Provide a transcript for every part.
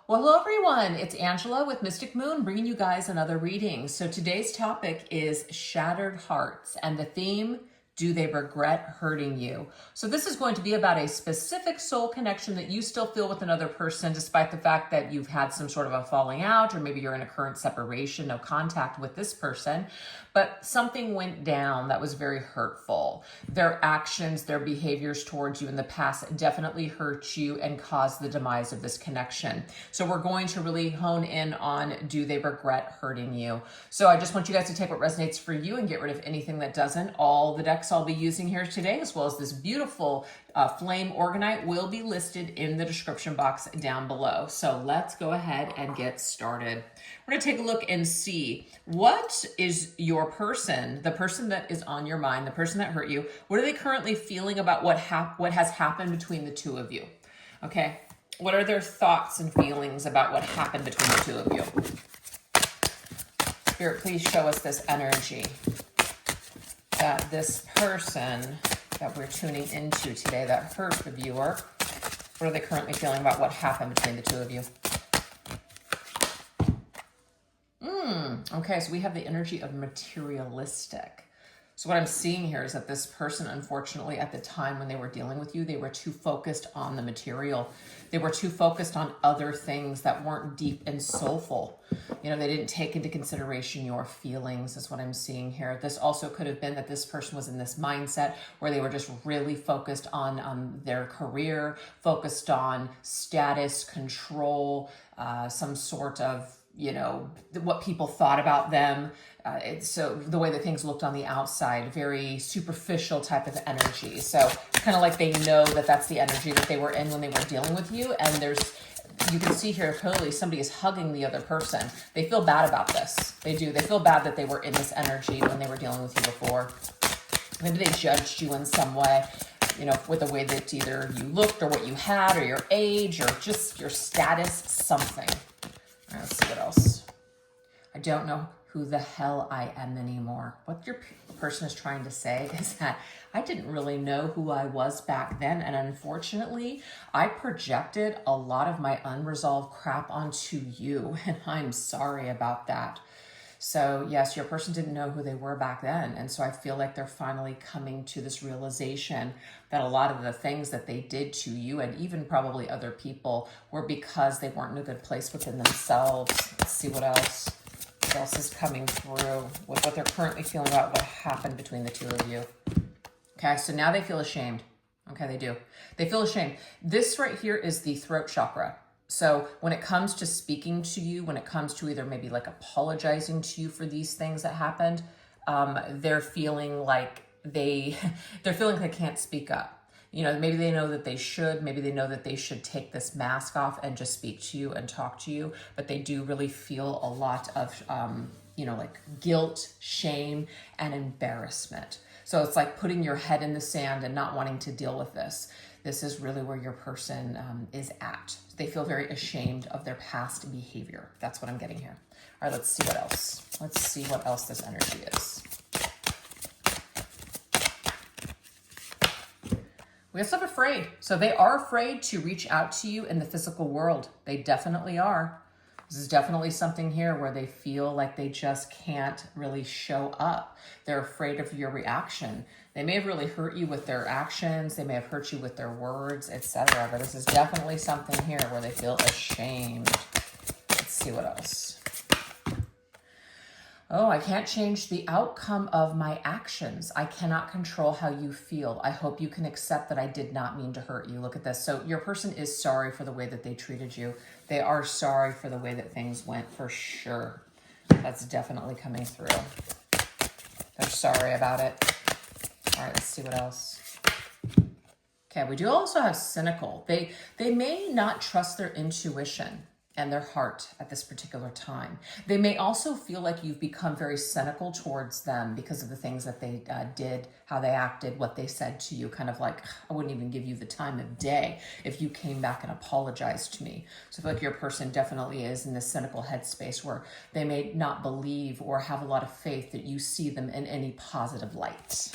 Well, hello everyone. It's Angela with Mystic Moon bringing you guys another reading. So today's topic is Shattered Hearts, and the theme, do they regret hurting you? So this is going to be about a specific soul connection that you still feel with another person despite the fact that you've had some sort of a falling out, or maybe you're in a current separation, no contact with this person, but something went down that was very hurtful. Their actions, their behaviors towards you in the past definitely hurt you and caused the demise of this connection. So we're going to really hone in on, do they regret hurting you? So I just want you guys to take what resonates for you and get rid of anything that doesn't. All the decks I'll be using here today, as well as this beautiful flame organite, will be listed in the description box down below. So let's go ahead and get started. We're going to take a look and see, what is your person, the person that is on your mind, the person that hurt you, what are they currently feeling about what has happened between the two of you? Okay, what are their thoughts and feelings about what happened between the two of you? Spirit, please show us this energy that this person that we're tuning into today that hurt the viewer, what are they currently feeling about what happened between the two of you? Okay, so we have the energy of materialistic. So what I'm seeing here is that this person, unfortunately, at the time when they were dealing with you, they were too focused on the material. They were too focused on other things that weren't deep and soulful. You know, they didn't take into consideration your feelings, is what I'm seeing here. This also could have been that this person was in this mindset where they were just really focused on their career, focused on status, control, some sort of, you know, what people thought about them. So the way that things looked on the outside, very superficial type of energy. So kind of like they know that that's the energy that they were in when they were dealing with you. And you can see here clearly somebody is hugging the other person. They feel bad about this. They do. They feel bad that they were in this energy when they were dealing with you before. Maybe they judged you in some way, you know, with the way that either you looked or what you had or your age or just your status, something. All right, let's see what else. I don't know who the hell I am anymore. What your person is trying to say is that I didn't really know who I was back then. And unfortunately, I projected a lot of my unresolved crap onto you. And I'm sorry about that. So yes, your person didn't know who they were back then. And so I feel like they're finally coming to this realization that a lot of the things that they did to you and even probably other people were because they weren't in a good place within themselves. Let's see what else. What else is coming through with what they're currently feeling about what happened between the two of you. Okay, so now they feel ashamed. Okay, they do. They feel ashamed. This right here is the throat chakra. So when it comes to speaking to you, when it comes to either maybe like apologizing to you for these things that happened, they're feeling like they're feeling like they can't speak up. You know, maybe they know that they should, maybe they know that they should take this mask off and just speak to you and talk to you, but they do really feel a lot of, you know, like guilt, shame, and embarrassment. So it's like putting your head in the sand and not wanting to deal with this. This is really where your person is at. They feel very ashamed of their past behavior. That's what I'm getting here. All right, let's see what else. Let's see what else this energy is. We also have afraid. So they are afraid to reach out to you in the physical world. They definitely are. This is definitely something here where they feel like they just can't really show up. They're afraid of your reaction. They may have really hurt you with their actions. They may have hurt you with their words, etc. But this is definitely something here where they feel ashamed. Let's see what else. Oh, I can't change the outcome of my actions. I cannot control how you feel. I hope you can accept that I did not mean to hurt you. Look at this. So your person is sorry for the way that they treated you. They are sorry for the way that things went, for sure. That's definitely coming through. They're sorry about it. All right, let's see what else. Okay, we do also have cynical. They may not trust their intuition and their heart at this particular time. They may also feel like you've become very cynical towards them because of the things that they did, how they acted, what they said to you, kind of like, I wouldn't even give you the time of day if you came back and apologized to me. So I feel like your person definitely is in this cynical headspace where they may not believe or have a lot of faith that you see them in any positive light.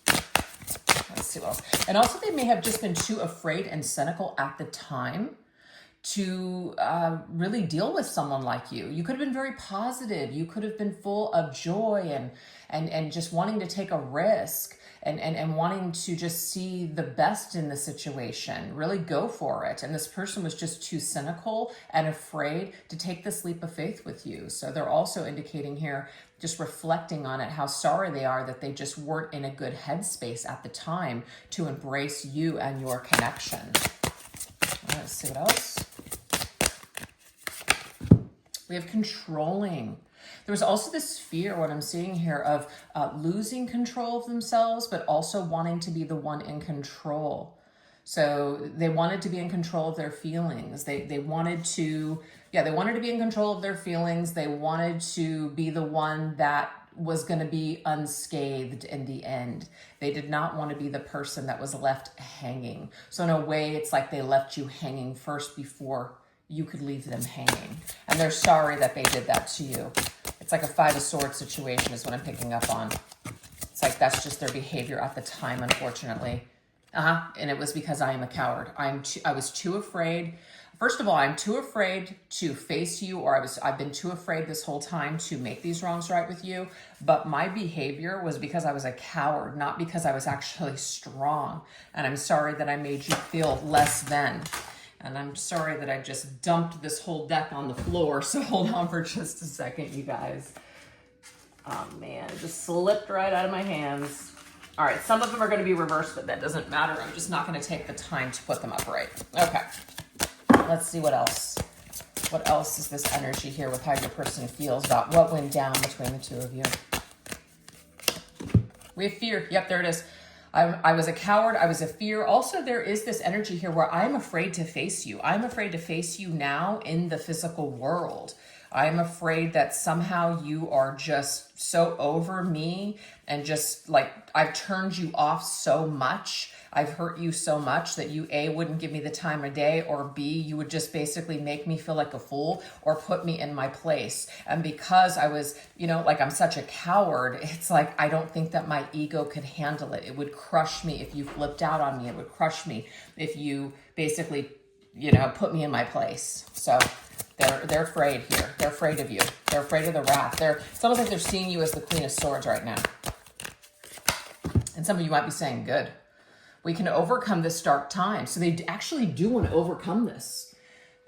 Let's see what else. And also they may have just been too afraid and cynical at the time to really deal with someone like you. You could have been very positive. You could have been full of joy and just wanting to take a risk and wanting to just see the best in the situation, really go for it. And this person was just too cynical and afraid to take this leap of faith with you. So they're also indicating here, just reflecting on it, how sorry they are that they just weren't in a good headspace at the time to embrace you and your connection. Let's see what else. We have controlling. There was also this fear, what I'm seeing here, of losing control of themselves, but also wanting to be the one in control. So they wanted to be in control of their feelings. They wanted to, they wanted to be in control of their feelings. They wanted to be the one that was going to be unscathed in the end. They did not want to be the person that was left hanging. So in a way, it's like they left you hanging first before you could leave them hanging. And they're sorry that they did that to you. It's like a 5 of Swords situation is what I'm picking up on. It's like that's just their behavior at the time, unfortunately. And it was because I am a coward. I was too afraid. First of all, I'm too afraid to face you, or I've been too afraid this whole time to make these wrongs right with you. But my behavior was because I was a coward, not because I was actually strong. And I'm sorry that I made you feel less than. And I'm sorry that I just dumped this whole deck on the floor. So hold on for just a second, you guys. Oh man, it just slipped right out of my hands. All right, some of them are going to be reversed, but that doesn't matter. I'm just not going to take the time to put them up right. Okay, let's see what else. What else is this energy here with how your person feels about what went down between the two of you? We have fear. Yep, there it is. I was a coward. I was a fear. Also, there is this energy here where I'm afraid to face you. I'm afraid to face you now in the physical world. I'm afraid that somehow you are just so over me and just like I've turned you off so much. I've hurt you so much that you A, wouldn't give me the time of day, or B, you would just basically make me feel like a fool or put me in my place. And because I was, like I'm such a coward, it's like I don't think that my ego could handle it. It would crush me if you flipped out on me. It would crush me if you basically, put me in my place. So they're afraid here. They're afraid of you. They're afraid of the wrath. It's almost like they're seeing you as the Queen of Swords right now. And some of you might be saying, good. We can overcome this dark time. So they actually do want to overcome this.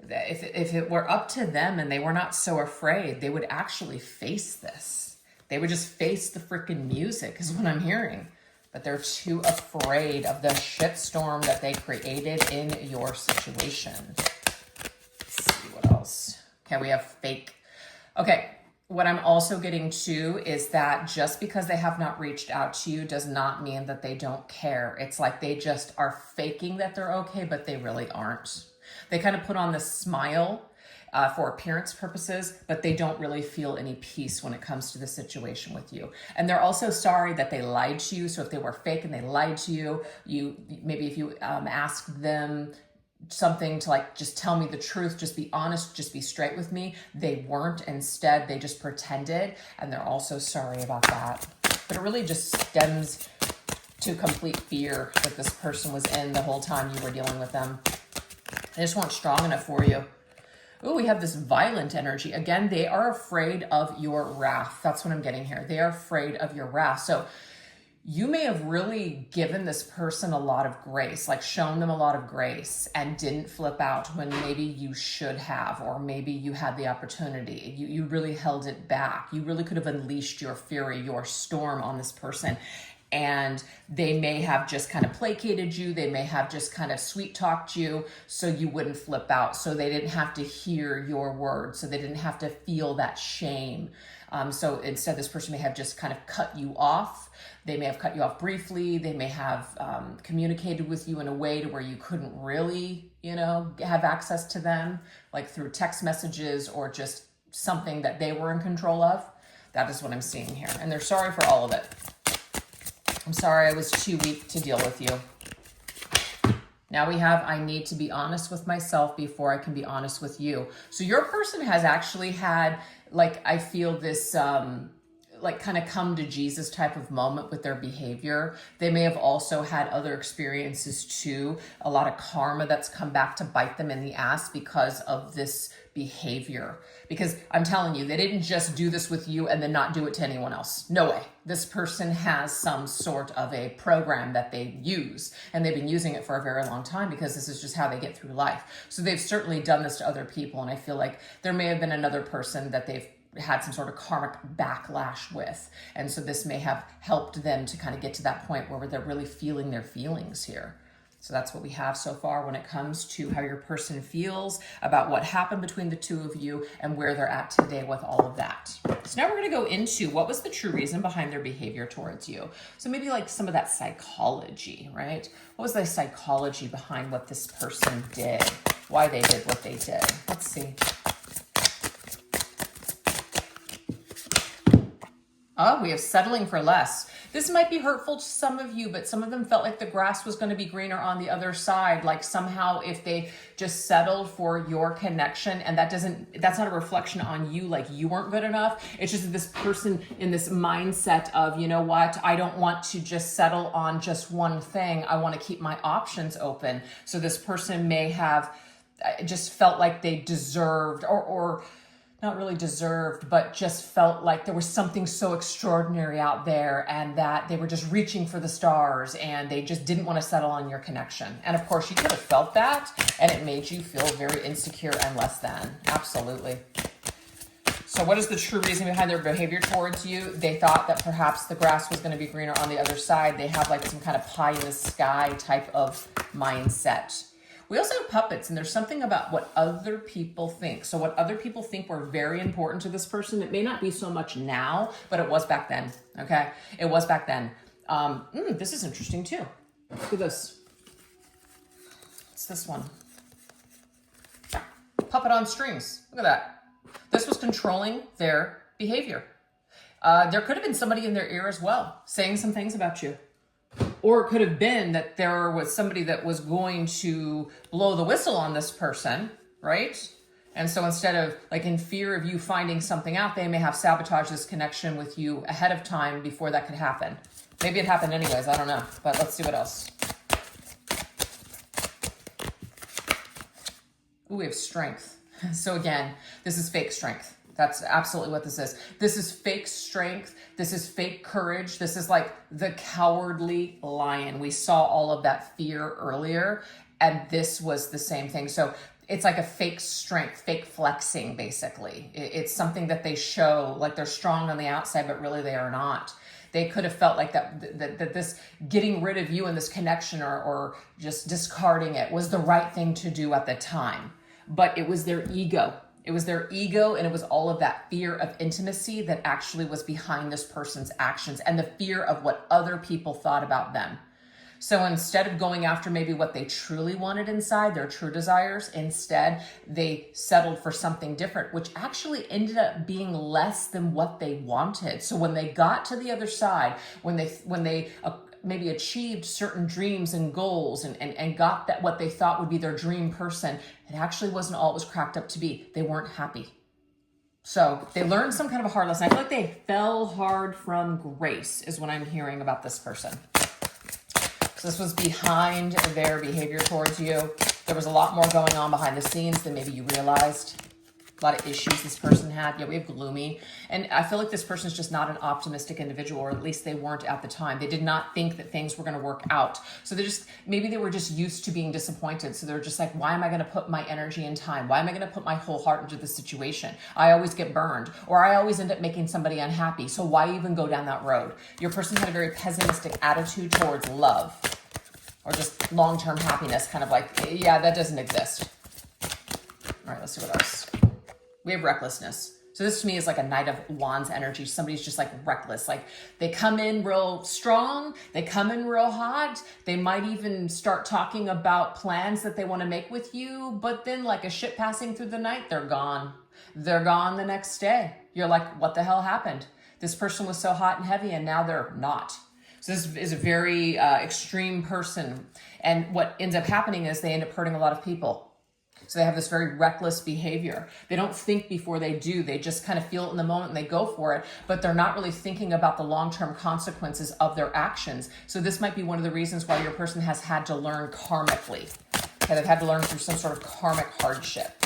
If it were up to them and they were not so afraid, they would actually face this. They would just face the freaking music is what I'm hearing. But they're too afraid of the shitstorm that they created in your situation. Let's see what else. Okay, we have fake. Okay. What I'm also getting to is that just because they have not reached out to you does not mean that they don't care. It's like they just are faking that they're okay, but they really aren't. They kind of put on this smile for appearance purposes, but they don't really feel any peace when it comes to the situation with you. And they're also sorry that they lied to you. So if they were fake and they lied to you, maybe if you asked them something to like, just tell me the truth, just be honest, just be straight with me. They weren't. Instead, they just pretended, and they're also sorry about that. But it really just stems to complete fear that this person was in the whole time you were dealing with them. They just weren't strong enough for you. Ooh, we have this violent energy. Again, they are afraid of your wrath. That's what I'm getting here. They are afraid of your wrath. So you may have really given this person a lot of grace, like shown them a lot of grace, and didn't flip out when maybe you should have, or maybe you had the opportunity. You really held it back. You really could have unleashed your fury, your storm on this person. And they may have just kind of placated you. They may have just kind of sweet talked you so you wouldn't flip out. So they didn't have to hear your words. So they didn't have to feel that shame. So instead, this person may have just kind of cut you off. They may have cut you off briefly. They may have communicated with you in a way to where you couldn't really, have access to them, like through text messages or just something that they were in control of. That is what I'm seeing here. And they're sorry for all of it. I'm sorry I was too weak to deal with you. Now we have, I need to be honest with myself before I can be honest with you. So your person has actually had, like, I feel this, like kind of come to Jesus type of moment with their behavior. They may have also had other experiences too, a lot of karma that's come back to bite them in the ass because of this behavior. Because I'm telling you, they didn't just do this with you and then not do it to anyone else. No way. This person has some sort of a program that they use, and they've been using it for a very long time because this is just how they get through life. So they've certainly done this to other people, and I feel like there may have been another person that they've had some sort of karmic backlash with. And so this may have helped them to kind of get to that point where they're really feeling their feelings here. So that's what we have so far when it comes to how your person feels about what happened between the two of you and where they're at today with all of that. So now we're going to go into what was the true reason behind their behavior towards you. So maybe like some of that psychology, right? What was the psychology behind what this person did? Why they did what they did? Let's see. Oh, we have settling for less. This might be hurtful to some of you, but some of them felt like the grass was going to be greener on the other side. Like somehow if they just settled for your connection, and that's not a reflection on you, like you weren't good enough. It's just this person in this mindset of, you know what, I don't want to just settle on just one thing. I want to keep my options open. So this person may have just felt like they deserved or not really deserved, but just felt like there was something so extraordinary out there and that they were just reaching for the stars and they just didn't want to settle on your connection. And of course you could have felt that and it made you feel very insecure and less than. Absolutely. So what is the true reason behind their behavior towards you? They thought that perhaps the grass was going to be greener on the other side. They have like some kind of pie in the sky type of mindset. We also have puppets, and there's something about what other people think. So what other people think were very important to this person. It may not be so much now, but it was back then, okay? It was back then. This is interesting too. Look at this. It's this one. Puppet on strings. Look at that. This was controlling their behavior. There could have been somebody in their ear as well, saying some things about you. Or it could have been that there was somebody that was going to blow the whistle on this person, right? And so instead of like in fear of you finding something out, they may have sabotaged this connection with you ahead of time before that could happen. Maybe it happened anyways, I don't know. But let's see what else. Ooh, we have strength. So again, this is fake strength. That's absolutely what this is. This is fake strength. This is fake courage. This is like the cowardly lion. We saw all of that fear earlier, and this was the same thing. So it's like a fake strength, fake flexing, basically. It's something that they show like they're strong on the outside, but really they are not. They could have felt like that this getting rid of you and this connection or just discarding it was the right thing to do at the time. But it was their ego. It was their ego, and it was all of that fear of intimacy that actually was behind this person's actions and the fear of what other people thought about them. So instead of going after maybe what they truly wanted inside, their true desires, instead they settled for something different, which actually ended up being less than what they wanted. So when they got to the other side, when they maybe achieved certain dreams and goals and got that what they thought would be their dream person, it actually wasn't all it was cracked up to be. They weren't happy. So they learned some kind of a hard lesson. I feel like they fell hard from grace is what I'm hearing about this person. So this was behind their behavior towards you. There was a lot more going on behind the scenes than maybe you realized. A lot of issues this person had. Yeah, we have gloomy. And I feel like this person is just not an optimistic individual, or at least they weren't at the time. They did not think that things were going to work out. So maybe they were just used to being disappointed. So they're just like, why am I going to put my energy and time? Why am I going to put my whole heart into this situation? I always get burned, or I always end up making somebody unhappy. So why even go down that road? Your person had a very pessimistic attitude towards love, or just long-term happiness, kind of like, yeah, that doesn't exist. All right, let's see what else. We have recklessness. So this to me is like a Knight of Wands energy. Somebody's just like reckless. Like they come in real strong. They come in real hot. They might even start talking about plans that they want to make with you. But then like a ship passing through the night, they're gone. They're gone the next day. You're like, what the hell happened? This person was so hot and heavy and now they're not. So this is a very extreme person. And what ends up happening is they end up hurting a lot of people. So they have this very reckless behavior. They don't think before they do. They just kind of feel it in the moment and they go for it, but they're not really thinking about the long-term consequences of their actions. So this might be one of the reasons why your person has had to learn karmically. Okay, they've had to learn through some sort of karmic hardship.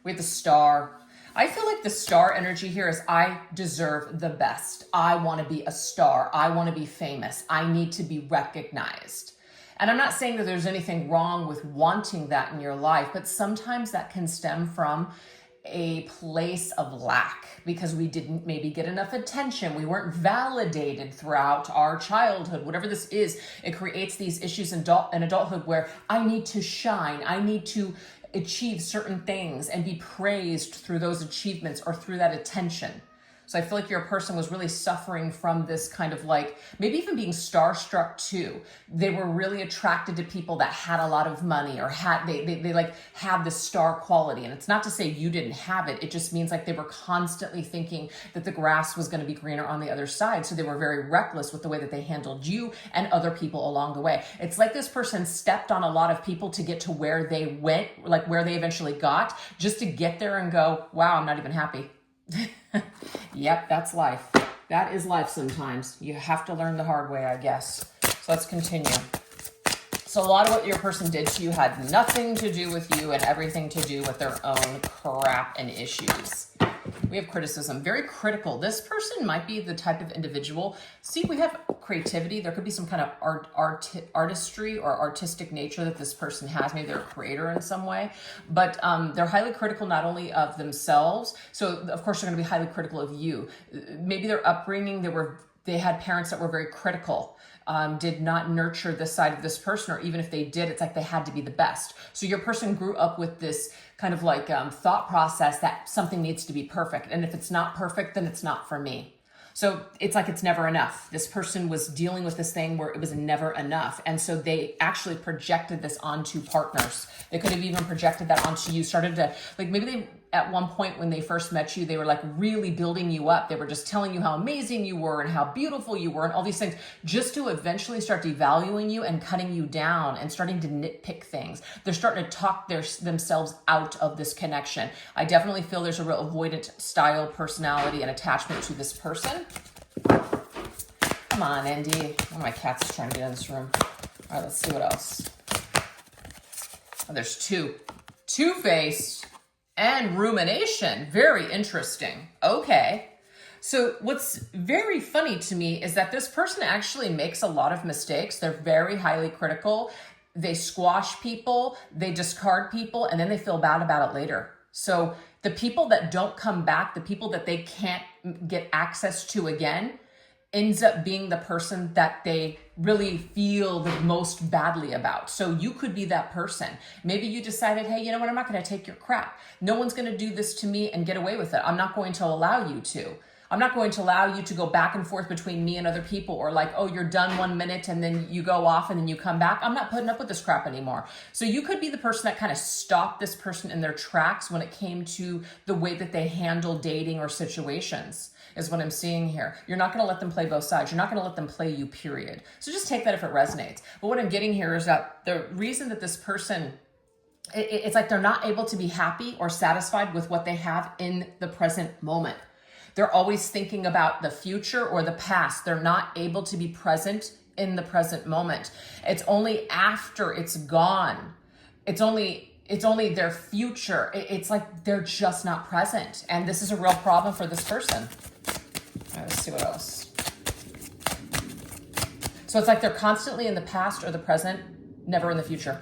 We have the Star. I feel like the Star energy here is I deserve the best. I want to be a star. I want to be famous. I need to be recognized. And I'm not saying that there's anything wrong with wanting that in your life, but sometimes that can stem from a place of lack because we didn't maybe get enough attention. We weren't validated throughout our childhood. Whatever this is, it creates these issues in adulthood where I need to shine. I need to achieve certain things and be praised through those achievements or through that attention. So I feel like your person was really suffering from this kind of like, maybe even being starstruck too. They were really attracted to people that had a lot of money or they like had the star quality. And it's not to say you didn't have it. It just means like they were constantly thinking that the grass was going to be greener on the other side. So they were very reckless with the way that they handled you and other people along the way. It's like this person stepped on a lot of people to get to where they went, like where they eventually got, just to get there and go, wow, I'm not even happy. Yep, that's life. That is life sometimes. You have to learn the hard way, I guess. So let's continue. So a lot of what your person did to you had nothing to do with you and everything to do with their own crap and issues. We have criticism, very critical. This person might be the type of individual. See, we have creativity. There could be some kind of artistry or artistic nature that this person has. Maybe they're a creator in some way, but they're highly critical not only of themselves. So of course they're going to be highly critical of you. Maybe their upbringing, they had parents that were very critical. Did not nurture this side of this person, or even if they did, it's like they had to be the best. So your person grew up with this kind of like thought process that something needs to be perfect. And if it's not perfect, then it's not for me. So it's like it's never enough. This person was dealing with this thing where it was never enough. And so they actually projected this onto partners. They could have even projected that onto you, started to, like maybe they, at one point when they first met you, they were like really building you up. They were just telling you how amazing you were and how beautiful you were and all these things, just to eventually start devaluing you and cutting you down and starting to nitpick things. They're starting to talk themselves out of this connection. I definitely feel there's a real avoidant style, personality, and attachment to this person. Come on, Andy. One of my cats is trying to get in this room. All right, let's see what else. Oh, there's two. Two-faced and rumination. Very interesting. Okay. So what's very funny to me is that this person actually makes a lot of mistakes. They're very highly critical. They squash people, they discard people, and then they feel bad about it later. So the people that don't come back, the people that they can't get access to again, ends up being the person that they really feel the most badly about. So you could be that person. Maybe you decided, hey, you know what? I'm not going to take your crap. No one's going to do this to me and get away with it. I'm not going to allow you to. I'm not going to allow you to go back and forth between me and other people, or like, oh, you're done 1 minute and then you go off and then you come back. I'm not putting up with this crap anymore. So you could be the person that kind of stopped this person in their tracks when it came to the way that they handle dating or situations, is what I'm seeing here. You're not going to let them play both sides. You're not going to let them play you, period. So just take that if it resonates. But what I'm getting here is that the reason that this person, it's like they're not able to be happy or satisfied with what they have in the present moment. They're always thinking about the future or the past. They're not able to be present in the present moment. It's only after it's gone. It's only their future. It's like they're just not present. And this is a real problem for this person. All right, let's see what else. So it's like they're constantly in the past or the present, never in the future.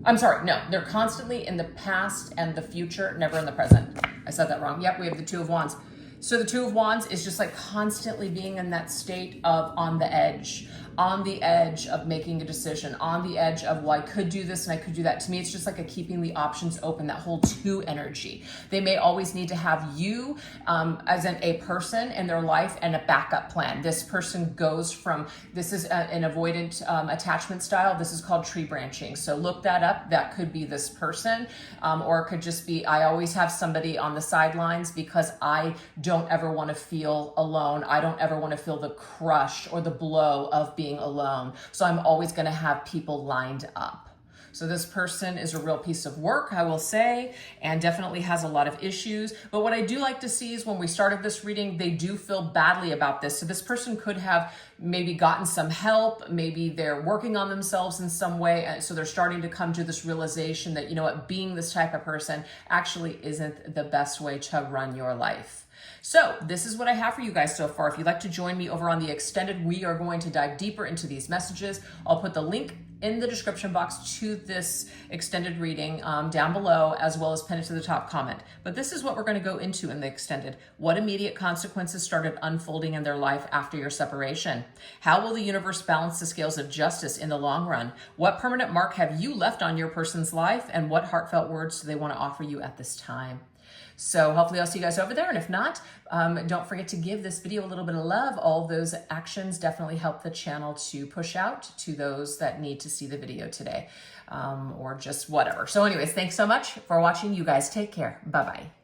I'm sorry, no, they're constantly in the past and the future, never in the present. I said that wrong. Yep, we have the Two of Wands. So the Two of Wands is just like constantly being in that state of on the edge of making a decision, on the edge of, well, I could do this and I could do that. To me, it's just like a keeping the options open, that whole two energy. They may always need to have you as a person in their life and a backup plan. This person goes from, this is an avoidant attachment style. This is called tree branching. So look that up. That could be this person, or it could just be, I always have somebody on the sidelines because I don't ever want to feel alone. I don't ever want to feel the crush or the blow of being alone. So I'm always going to have people lined up. So this person is a real piece of work, I will say, and definitely has a lot of issues. But what I do like to see is when we started this reading, they do feel badly about this. So this person could have maybe gotten some help. Maybe they're working on themselves in some way. And so they're starting to come to this realization that, you know what, being this type of person actually isn't the best way to run your life. So this is what I have for you guys so far. If you'd like to join me over on the extended, we are going to dive deeper into these messages. I'll put the link in the description box to this extended reading down below, as well as pin it to the top comment. But this is what we're going to go into in the extended. What immediate consequences started unfolding in their life after your separation? How will the universe balance the scales of justice in the long run? What permanent mark have you left on your person's life? And what heartfelt words do they want to offer you at this time? So hopefully I'll see you guys over there. And if not, don't forget to give this video a little bit of love. All those actions definitely help the channel to push out to those that need to see the video today, or just whatever. So anyways, thanks so much for watching. You guys take care. Bye-bye.